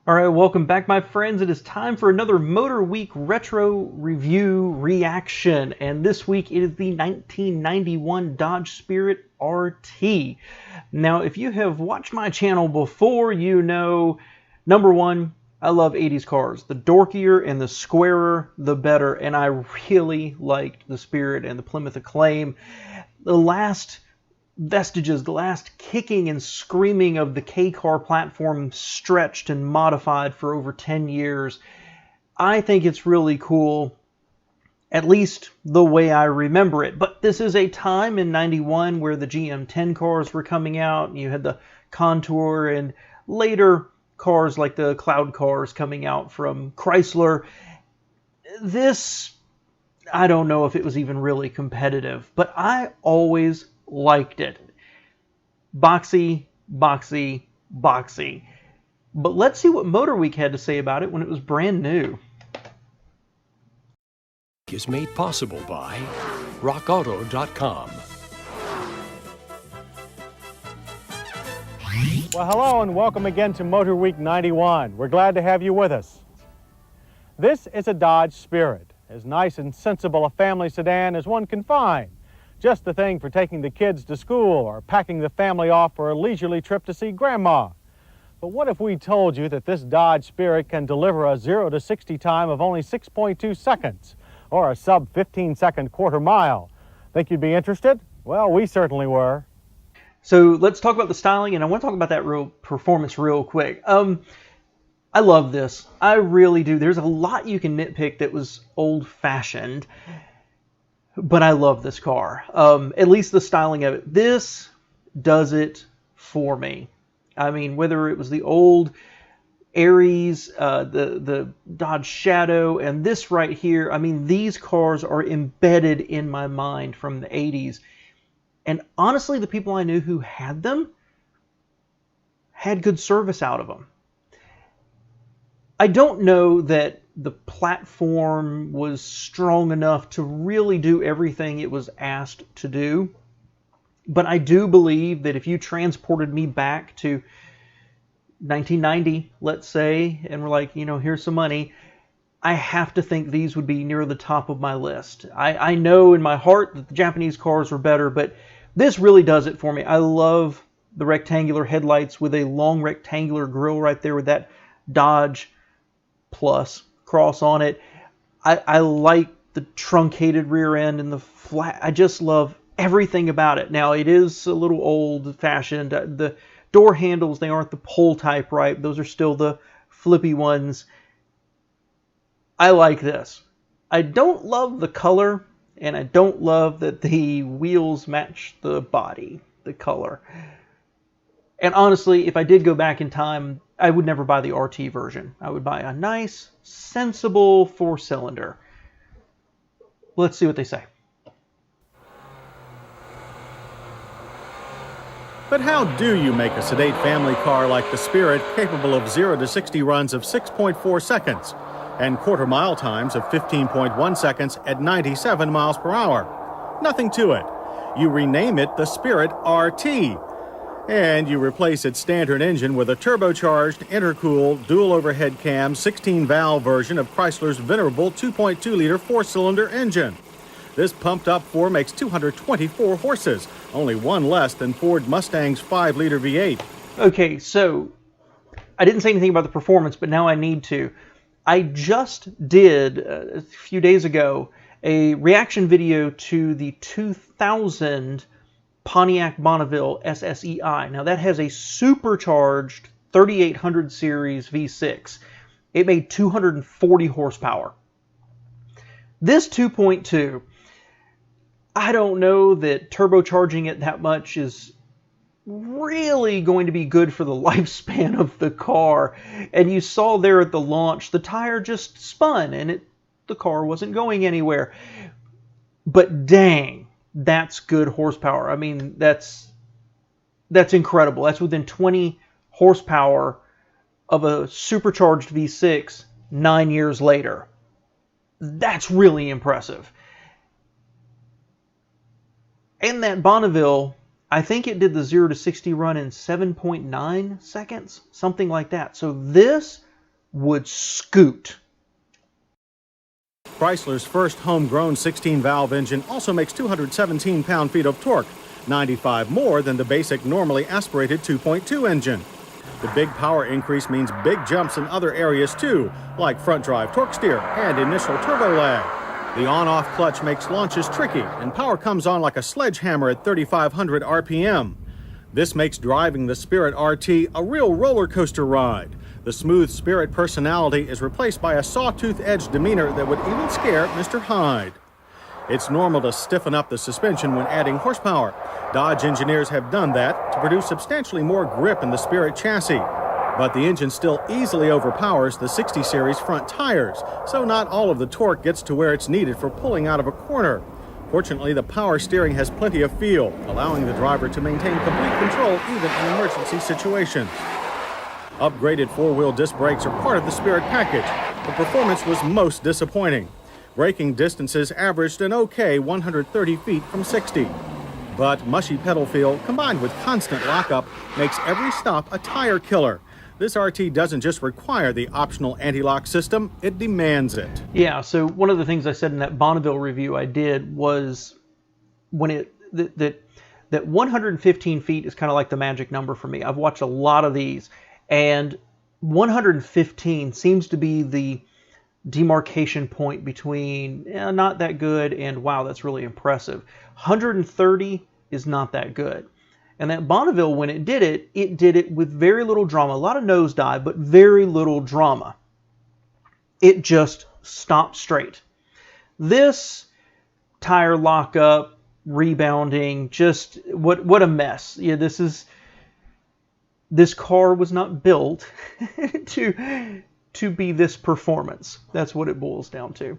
All right, welcome back, my friends. It is time for another Motor Week retro review reaction, and this week it is the 1991 Dodge Spirit RT. Now, if you have watched my channel before, you know, number one, I love 80s cars. The dorkier and the squarer, the better, and I really liked the Spirit and the Plymouth Acclaim. The last vestiges, the last kicking and screaming of the K-car platform stretched and modified for over 10 years. I think it's really cool, at least the way I remember it. But this is a time in 91 where the GM 10 cars were coming out, and you had the Contour and later cars like the Cloud cars coming out from Chrysler. This, I don't know if it was even really competitive, but I always liked it. Boxy, boxy, boxy. But let's see what Motorweek had to say about it when it was brand new. Is made possible by rockauto.com. Well, hello and welcome again to Motorweek 91. We're glad to have you with us. This is a Dodge Spirit, as nice and sensible a family sedan as one can find. Just the thing for taking the kids to school or packing the family off for a leisurely trip to see Grandma. But what if we told you that this Dodge Spirit can deliver a 0 to 60 time of only 6.2 seconds or a sub 15-second quarter mile? Think you'd be interested? Well, we certainly were. So let's talk about the styling, and I want to talk about that real performance real quick. I love this. I really do. There's a lot you can nitpick that was old-fashioned, but I love this car. At least the styling of it. This does it for me. I mean, whether it was the old Aries, the Dodge Shadow, and this right here, I mean, these cars are embedded in my mind from the 80s. And honestly, the people I knew who had them had good service out of them. I don't know that the platform was strong enough to really do everything it was asked to do. But I do believe that if you transported me back to 1990, let's say, and we're like, you know, here's some money, I have to think these would be near the top of my list. I know in my heart that the Japanese cars were better, but this really does it for me. I love the rectangular headlights with a long rectangular grille right there with that Dodge Plus cross on it. I like the truncated rear end and the flat. I just love everything about it. Now, it is a little old-fashioned. The door handles, they aren't the pull type, right? Those are still the flippy ones. I like this. I don't love the color, and I don't love that the wheels match the body, the color. And honestly, if I did go back in time, I would never buy the RT version. I would buy a nice, sensible 4-cylinder. Let's see what they say. But how do you make a sedate family car like the Spirit capable of 0 to 60 runs of 6.4 seconds and quarter mile times of 15.1 seconds at 97 miles per hour? Nothing to it. You rename it the Spirit RT, and you replace its standard engine with a turbocharged, intercooled, dual overhead cam, 16-valve version of Chrysler's venerable 2.2-liter 4-cylinder engine. This pumped-up 4 makes 224 horses, only one less than Ford Mustang's 5-liter V8. Okay, so I didn't say anything about the performance, but now I need to. I just did, a few days ago, a reaction video to the 2000 Pontiac Bonneville SSEI. Now, that has a supercharged 3800 series V6. It made 240 horsepower. This 2.2, I don't know that turbocharging it that much is really going to be good for the lifespan of the car. And you saw there at the launch, the tire just spun and the car wasn't going anywhere. But dang, that's good horsepower. I mean, that's incredible. That's within 20 horsepower of a supercharged V6 9 years later. That's really impressive. And that Bonneville, I think it did the 0 to 60 run in 7.9 seconds, something like that. So this would scoot. Chrysler's first homegrown 16-valve engine also makes 217 pound-feet of torque, 95 more than the basic normally aspirated 2.2 engine. The big power increase means big jumps in other areas too, like front drive torque steer and initial turbo lag. The on-off clutch makes launches tricky, and power comes on like a sledgehammer at 3,500 RPM. This makes driving the Spirit RT a real roller coaster ride. The smooth Spirit personality is replaced by a sawtooth-edged demeanor that would even scare Mr. Hyde. It's normal to stiffen up the suspension when adding horsepower. Dodge engineers have done that to produce substantially more grip in the Spirit chassis. But the engine still easily overpowers the 60 series front tires, so not all of the torque gets to where it's needed for pulling out of a corner. Fortunately, the power steering has plenty of feel, allowing the driver to maintain complete control even in emergency situations. Upgraded four-wheel disc brakes are part of the Spirit package. The performance was most disappointing. Braking distances averaged an okay 130 feet from 60. But mushy pedal feel, combined with constant lockup, makes every stop a tire killer. This RT doesn't just require the optional anti-lock system, it demands it. Yeah, so one of the things I said in that Bonneville review I did was when that 115 feet is kind of like the magic number for me. I've watched a lot of these, and 115 seems to be the demarcation point between not that good and wow, that's really impressive. 130 is not that good. And that Bonneville, when it did it with very little drama. A lot of nosedive, but very little drama. It just stopped straight. This tire lockup, rebounding, just what a mess. Yeah, this car was not built to be this performance. That's what it boils down to.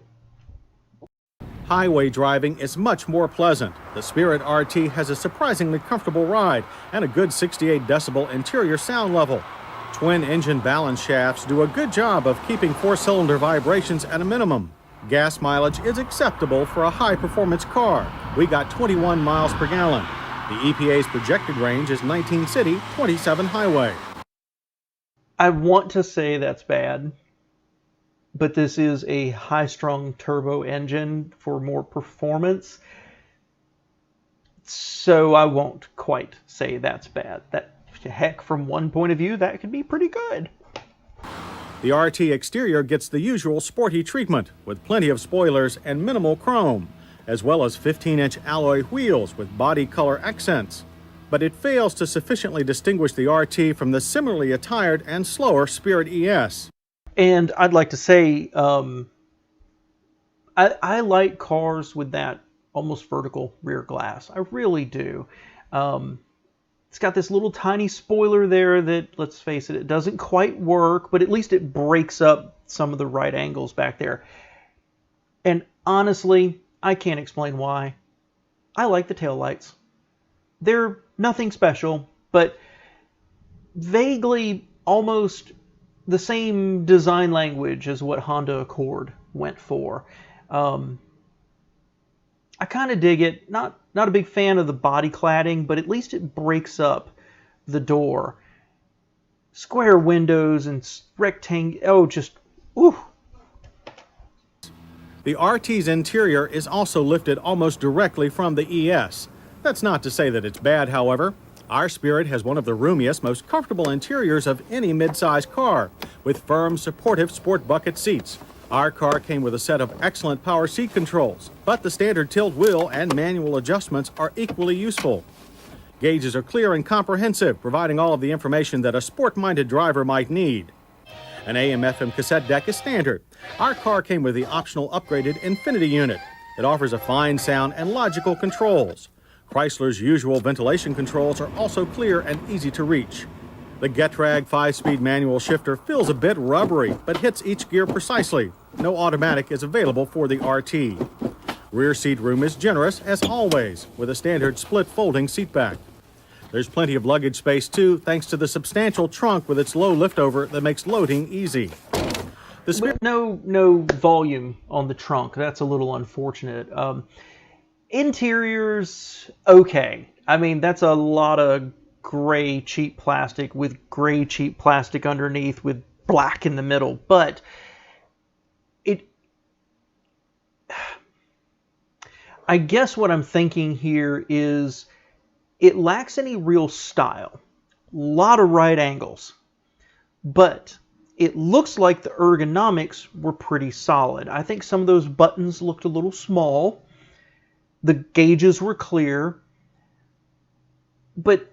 Highway driving is much more pleasant. The Spirit RT has a surprisingly comfortable ride and a good 68 decibel interior sound level. Twin engine balance shafts do a good job of keeping four-cylinder vibrations at a minimum. Gas mileage is acceptable for a high-performance car. We got 21 miles per gallon. The EPA's projected range is 19 city, 27 highway. I want to say that's bad, but this is a high-strung turbo engine for more performance, so I won't quite say that's bad. That, heck, from one point of view, that could be pretty good. The RT exterior gets the usual sporty treatment, with plenty of spoilers and minimal chrome, as well as 15-inch alloy wheels with body color accents. But it fails to sufficiently distinguish the RT from the similarly attired and slower Spirit ES. And I'd like to say, I like cars with that almost vertical rear glass. I really do. It's got this little tiny spoiler there that, let's face it, it doesn't quite work, but at least it breaks up some of the right angles back there. And honestly, I can't explain why. I like the taillights. They're nothing special, but vaguely almost the same design language as what Honda Accord went for. I kind of dig it. Not a big fan of the body cladding, but at least it breaks up the door. Square windows and rectangle. Oh, just ooh. The RT's interior is also lifted almost directly from the ES. That's not to say that it's bad, however. Our Spirit has one of the roomiest, most comfortable interiors of any midsize car, with firm, supportive sport bucket seats. Our car came with a set of excellent power seat controls, but the standard tilt wheel and manual adjustments are equally useful. Gauges are clear and comprehensive, providing all of the information that a sport-minded driver might need. An AM/FM cassette deck is standard. Our car came with the optional upgraded Infinity unit. It offers a fine sound and logical controls. Chrysler's usual ventilation controls are also clear and easy to reach. The Getrag 5-speed manual shifter feels a bit rubbery, but hits each gear precisely. No automatic is available for the RT. Rear seat room is generous, as always, with a standard split folding seat back. There's plenty of luggage space, too, thanks to the substantial trunk with its low liftover that makes loading easy. No volume on the trunk. That's a little unfortunate. Interiors, okay. I mean, that's a lot of gray cheap plastic with gray cheap plastic underneath with black in the middle, but I guess what I'm thinking here is it lacks any real style. A lot of right angles. But it looks like the ergonomics were pretty solid. I think some of those buttons looked a little small. The gauges were clear. But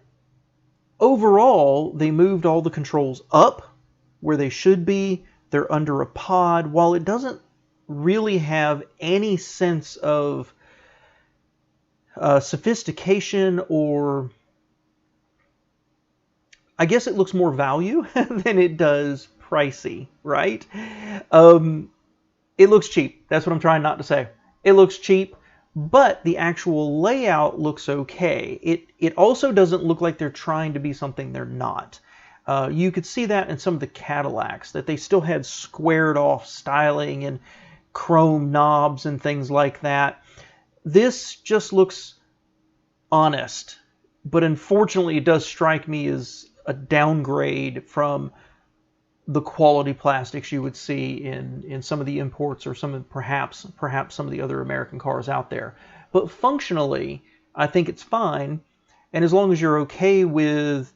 overall, they moved all the controls up where they should be. They're under a pod. While it doesn't really have any sense of sophistication, or I guess it looks more value than it does pricey, right? It looks cheap. That's what I'm trying not to say. It looks cheap, but the actual layout looks okay. It also doesn't look like they're trying to be something they're not. You could see that in some of the Cadillacs, that they still had squared off styling and chrome knobs and things like that. This just looks honest, but unfortunately it does strike me as a downgrade from the quality plastics you would see in some of the imports, or some of perhaps some of the other American cars out there. But functionally, I think it's fine, and as long as you're okay with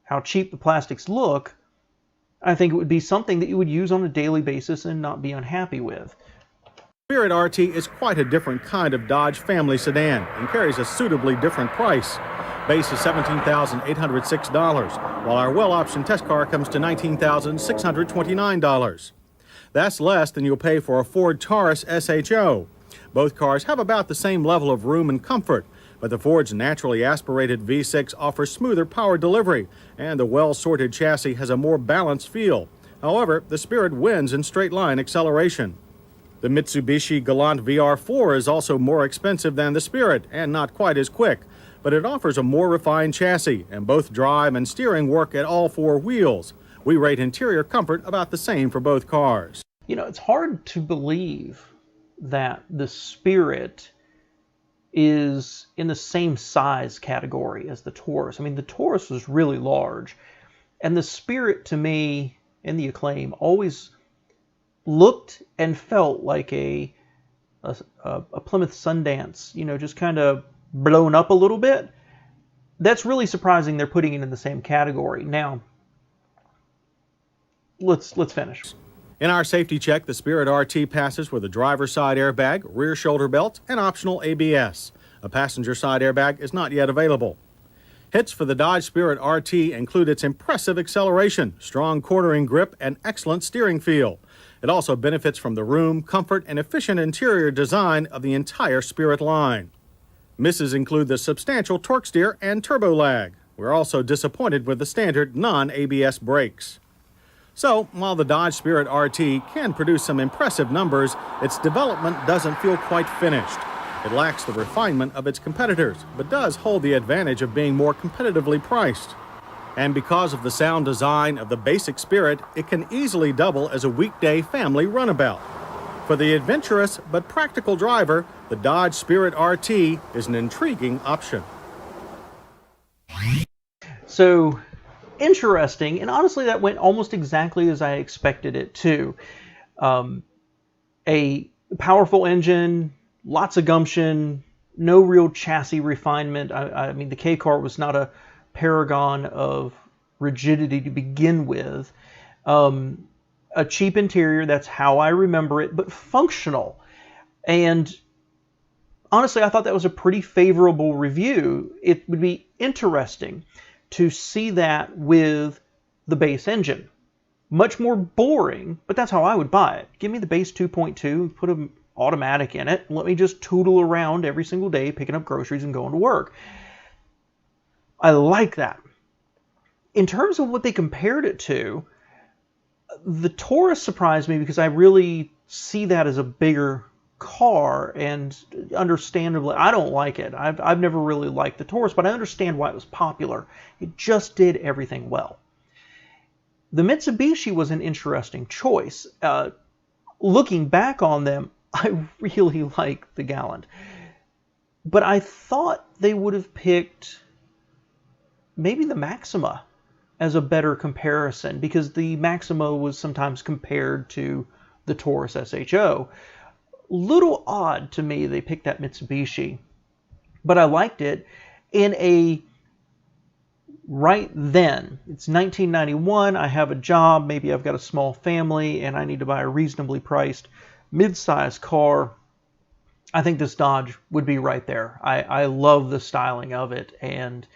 how cheap the plastics look, I think it would be something that you would use on a daily basis and not be unhappy with. Spirit RT is quite a different kind of Dodge family sedan and carries a suitably different price. Base is $17,806, while our well-optioned test car comes to $19,629. That's less than you'll pay for a Ford Taurus SHO. Both cars have about the same level of room and comfort, but the Ford's naturally aspirated V6 offers smoother power delivery, and the well-sorted chassis has a more balanced feel. However, the Spirit wins in straight-line acceleration. The Mitsubishi Galant VR4 is also more expensive than the Spirit and not quite as quick, but it offers a more refined chassis, and both drive and steering work at all four wheels. We rate interior comfort about the same for both cars. You know, it's hard to believe that the Spirit is in the same size category as the Taurus. I mean, the Taurus was really large, and the Spirit, to me, and the Acclaim, always looked and felt like a Plymouth Sundance, you know, just kind of blown up a little bit. That's really surprising they're putting it in the same category. Now, let's finish. In our safety check, the Spirit RT passes with a driver's side airbag, rear shoulder belt, and optional ABS. A passenger side airbag is not yet available. Hits for the Dodge Spirit RT include its impressive acceleration, strong cornering grip, and excellent steering feel. It also benefits from the room, comfort, and efficient interior design of the entire Spirit line. Misses include the substantial torque steer and turbo lag. We're also disappointed with the standard non-ABS brakes. So, while the Dodge Spirit RT can produce some impressive numbers, its development doesn't feel quite finished. It lacks the refinement of its competitors, but does hold the advantage of being more competitively priced. And because of the sound design of the basic Spirit, it can easily double as a weekday family runabout. For the adventurous but practical driver, the Dodge Spirit RT is an intriguing option. So, interesting, and honestly that went almost exactly as I expected it to. A powerful engine, lots of gumption, no real chassis refinement. I mean, the K-Car was not a paragon of rigidity to begin with. A cheap interior, that's how I remember it, but functional. And honestly, I thought that was a pretty favorable review. It would be interesting to see that with the base engine. Much more boring, but that's how I would buy it. Give me the base 2.2, put an automatic in it, and let me just tootle around every single day, picking up groceries and going to work. I like that. In terms of what they compared it to, the Taurus surprised me because I really see that as a bigger car, and understandably, I don't like it. I've never really liked the Taurus, but I understand why it was popular. It just did everything well. The Mitsubishi was an interesting choice. Looking back on them, I really like the Galant. But I thought they would have picked maybe the Maxima as a better comparison, because the Maximo was sometimes compared to the Taurus SHO. Little odd to me they picked that Mitsubishi, but I liked it in a right then. It's 1991, I have a job, maybe I've got a small family, and I need to buy a reasonably priced mid-size car. I think this Dodge would be right there. I love the styling of it, and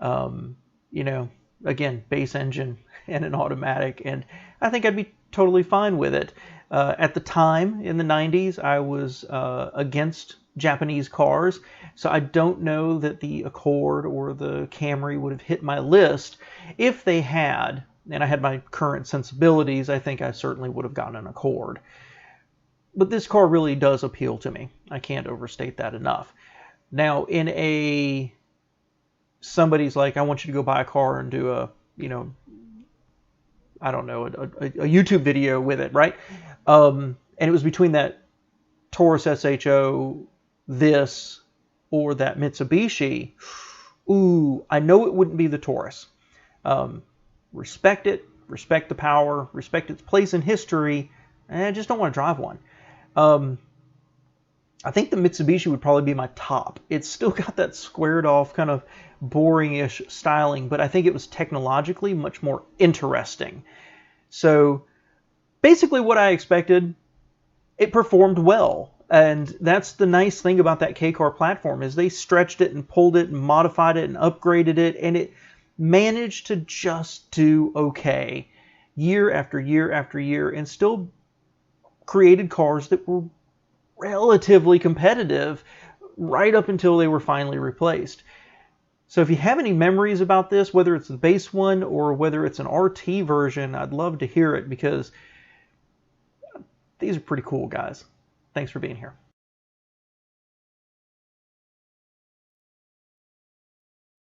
you know, again, base engine and an automatic, and I think I'd be totally fine with it. At the time, in the 90s, I was against Japanese cars, so I don't know that the Accord or the Camry would have hit my list. If they had, and I had my current sensibilities, I think I certainly would have gotten an Accord. But this car really does appeal to me. I can't overstate that enough. Now, in a, somebody's like, I want you to go buy a car and do a, you know, I don't know, a YouTube video with it, right? And it was between that Taurus SHO, this, or that Mitsubishi. Ooh, I know it wouldn't be the Taurus. Respect it, respect the power, respect its place in history, and I just don't want to drive one. I think the Mitsubishi would probably be my top. It's still got that squared off kind of boring-ish styling, but I think it was technologically much more interesting. So basically what I expected, it performed well. And that's the nice thing about that K-Car platform, is they stretched it and pulled it and modified it and upgraded it, and it managed to just do okay year after year after year, and still created cars that were relatively competitive right up until they were finally replaced. So if you have any memories about this, whether it's the base one or whether it's an RT version, I'd love to hear it, because these are pretty cool, guys. Thanks for being here.